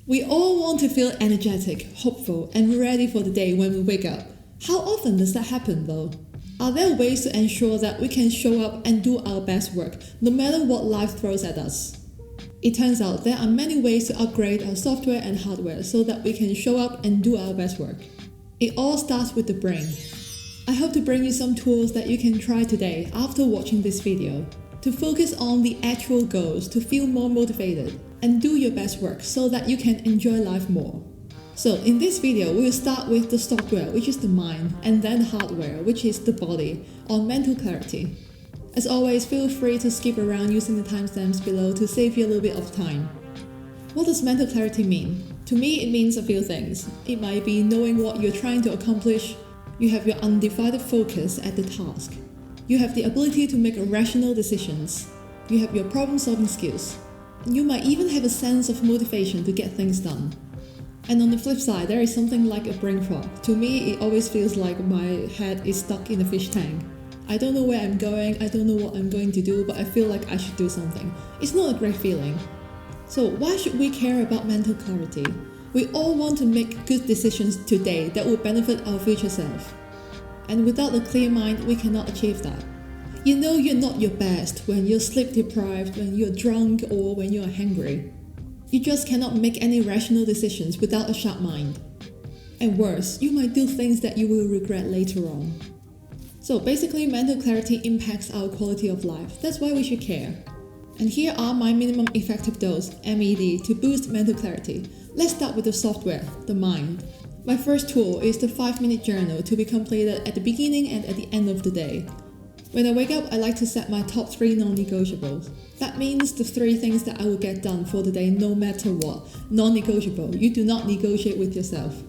We all want to feel energetic, hopeful, and ready for the day when we wake up. How often does that happen though? Are there ways to ensure that we can show up and do our best work, no matter what life throws at us? It turns out there are many ways to upgrade our software and hardware so that we can show up and do our best work. It all starts with the brain. I hope to bring you some tools that you can try today after watching this video, to focus on the actual goals, to feel more motivated, and do your best work so that you can enjoy life more. So in this video, we will start with the software, which is the mind, and then the hardware, which is the body, on mental clarity. As always, feel free to skip around using the timestamps below to save you a little bit of time. What does mental clarity mean? To me, it means a few things. It might be knowing what you're trying to accomplish. You have your undivided focus at the task. You have the ability to make rational decisions. You have your problem-solving skills. And you might even have a sense of motivation to get things done. And on the flip side, there is something like a brain fog. To me, it always feels like my head is stuck in a fish tank. I don't know where I'm going, I don't know what I'm going to do, but I feel like I should do something. It's not a great feeling. So why should we care about mental clarity? We all want to make good decisions today that will benefit our future self. And without a clear mind, we cannot achieve that. You know you're not your best when you're sleep deprived, when you're drunk, or when you're hungry. You just cannot make any rational decisions without a sharp mind. And worse, you might do things that you will regret later on. So basically, mental clarity impacts our quality of life. That's why we should care. And here are my minimum effective dose, MED, to boost mental clarity. Let's start with the software, the mind. My first tool is the 5-minute journal to be completed at the beginning and at the end of the day. When I wake up, I like to set my top 3 non-negotiables. That means the 3 things that I will get done for the day no matter what. Non-negotiable. You do not negotiate with yourself.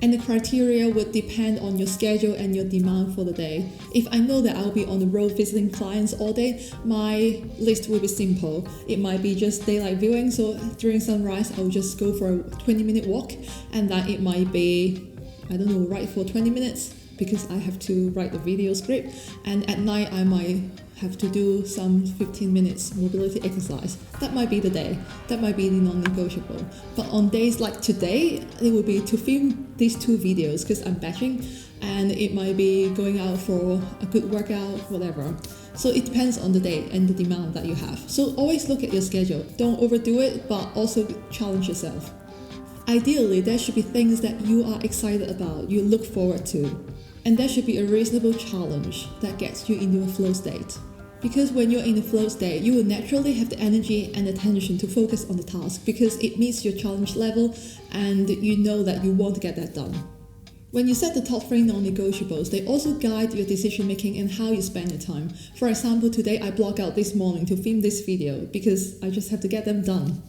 And the criteria would depend on your schedule and your demand for the day. If I know that I'll be on the road visiting clients all day, my list will be simple. It might be just daylight viewing, so during sunrise I'll just go for a 20-minute walk, and then it might be, write for 20 minutes because I have to write the video script, and at night I might have to do some 15 minutes mobility exercise. That might be the day. That might be the non-negotiable. But on days like today, it would be to film these 2 videos because I'm batching, and it might be going out for a good workout, whatever. So it depends on the day and the demand that you have. So always look at your schedule. Don't overdo it, but also challenge yourself. Ideally, there should be things that you are excited about, you look forward to. And there should be a reasonable challenge that gets you into a flow state. Because when you're in a flow state, you will naturally have the energy and attention to focus on the task because it meets your challenge level and you know that you want to get that done. When you set the top 3 non-negotiables, they also guide your decision making and how you spend your time. For example, today I blocked out this morning to film this video because I just have to get them done.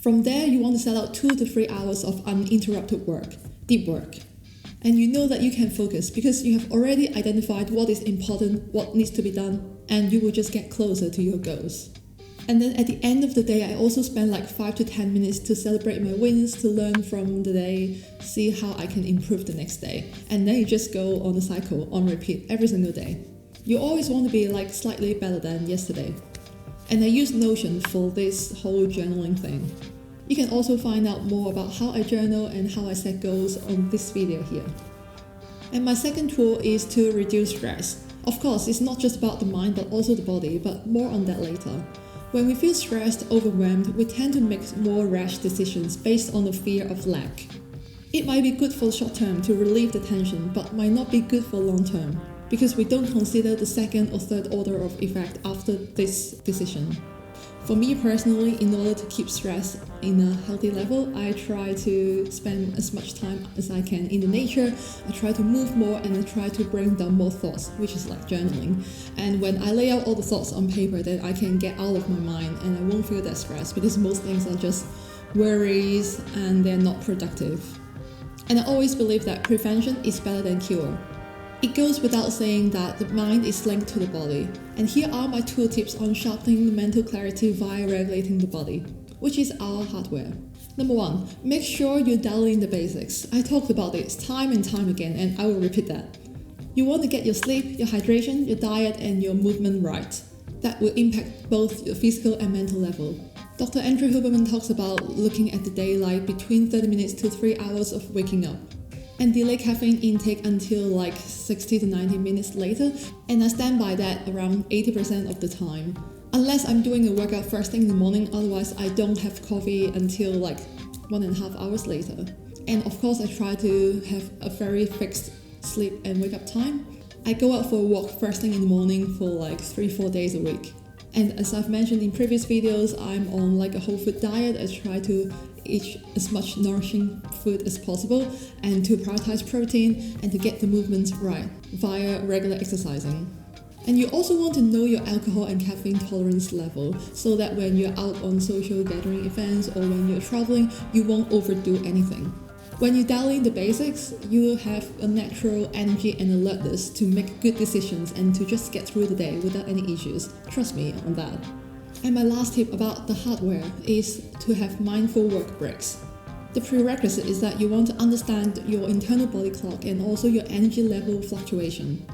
From there, you want to set out 2 to 3 hours of uninterrupted work, deep work. And you know that you can focus because you have already identified what is important, what needs to be done, and you will just get closer to your goals. And then at the end of the day, I also spend like 5 to 10 minutes to celebrate my wins, to learn from the day, see how I can improve the next day. And then you just go on a cycle, on repeat, every single day. You always want to be like slightly better than yesterday. And I use Notion for this whole journaling thing. You can also find out more about how I journal and how I set goals on this video here. And my second tool is to reduce stress. Of course, it's not just about the mind but also the body, but more on that later. When we feel stressed, overwhelmed, we tend to make more rash decisions based on the fear of lack. It might be good for the short term to relieve the tension, but might not be good for long term, because we don't consider the second or third order of effect after this decision. For me personally, in order to keep stress in a healthy level, I try to spend as much time as I can in the nature. I try to move more and I try to bring down more thoughts, which is like journaling. And when I lay out all the thoughts on paper, then I can get out of my mind and I won't feel that stress because most things are just worries and they're not productive. And I always believe that prevention is better than cure. It goes without saying that the mind is linked to the body. And here are my 2 tips on sharpening the mental clarity via regulating the body, which is our hardware. Number 1, make sure you dial in the basics. I talked about this time and time again, and I will repeat that. You want to get your sleep, your hydration, your diet, and your movement right. That will impact both your physical and mental level. Dr. Andrew Huberman talks about looking at the daylight between 30 minutes to 3 hours of waking up and delay caffeine intake until like 60 to 90 minutes later, and I stand by that around 80% of the time. Unless I'm doing a workout first thing in the morning, otherwise I don't have coffee until like 1.5 hours later. And of course I try to have a very fixed sleep and wake up time. I go out for a walk first thing in the morning for like 3-4 days a week. And as I've mentioned in previous videos, I'm on like a whole food diet. I try to eat as much nourishing food as possible and to prioritize protein and to get the movements right via regular exercising. And you also want to know your alcohol and caffeine tolerance level so that when you're out on social gathering events or when you're traveling, you won't overdo anything. When you dial in the basics, you will have a natural energy and alertness to make good decisions and to just get through the day without any issues. Trust me on that. And my last tip about the hardware is to have mindful work breaks. The prerequisite is that you want to understand your internal body clock and also your energy level fluctuation.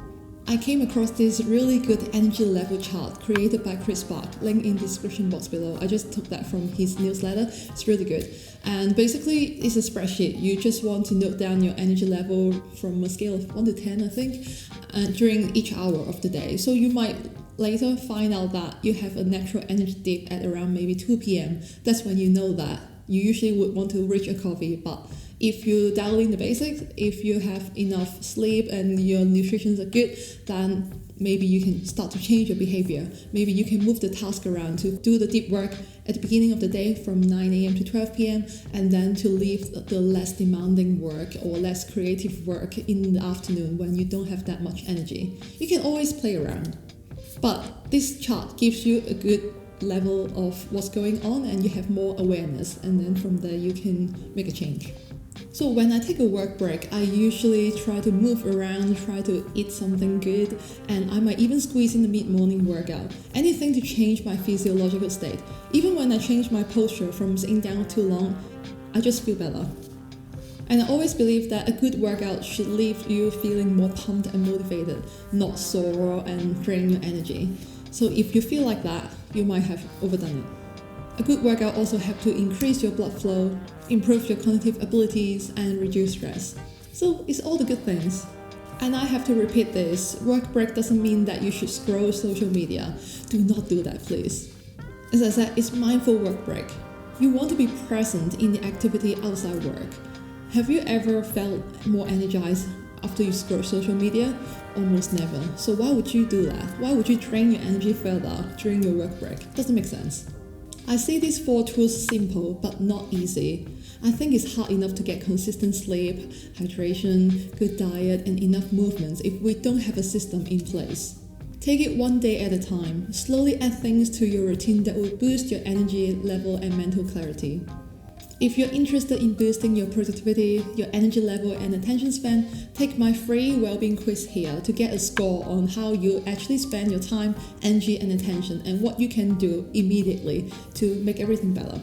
I came across this really good energy level chart created by Chris Spark, link in the description box below. I just took that from his newsletter. It's really good. And basically, it's a spreadsheet. You just want to note down your energy level from a scale of 1 to 10, I think, during each hour of the day. So you might later find out that you have a natural energy dip at around maybe 2 p.m. That's when you know that you usually would want to reach a coffee, but if you dial in the basics, if you have enough sleep and your nutrition are good, then maybe you can start to change your behavior. Maybe you can move the task around to do the deep work at the beginning of the day from 9 a.m. to 12 p.m. and then to leave the less demanding work or less creative work in the afternoon when you don't have that much energy. You can always play around. But this chart gives you a good level of what's going on and you have more awareness, and then from there you can make a change. So when I take a work break, I usually try to move around, try to eat something good, and I might even squeeze in the mid-morning workout. Anything to change my physiological state. Even when I change my posture from sitting down too long, I just feel better. And I always believe that a good workout should leave you feeling more pumped and motivated, not sore and drain your energy. So if you feel like that, you might have overdone it. A good workout also helps to increase your blood flow, improve your cognitive abilities, and reduce stress. So it's all the good things. And I have to repeat this, work break doesn't mean that you should scroll social media. Do not do that, please. As I said, it's mindful work break. You want to be present in the activity outside work. Have you ever felt more energized after you scroll social media? Almost never. So why would you do that? Why would you drain your energy further during your work break? Doesn't make sense. I see these 4 tools simple but not easy. I think it's hard enough to get consistent sleep, hydration, good diet, and enough movements if we don't have a system in place. Take it one day at a time. Slowly add things to your routine that will boost your energy level and mental clarity. If you're interested in boosting your productivity, your energy level and attention span, take my free wellbeing quiz here to get a score on how you actually spend your time, energy and attention and what you can do immediately to make everything better.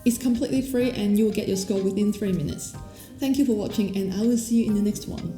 It's completely free and you will get your score within 3 minutes. Thank you for watching and I will see you in the next one.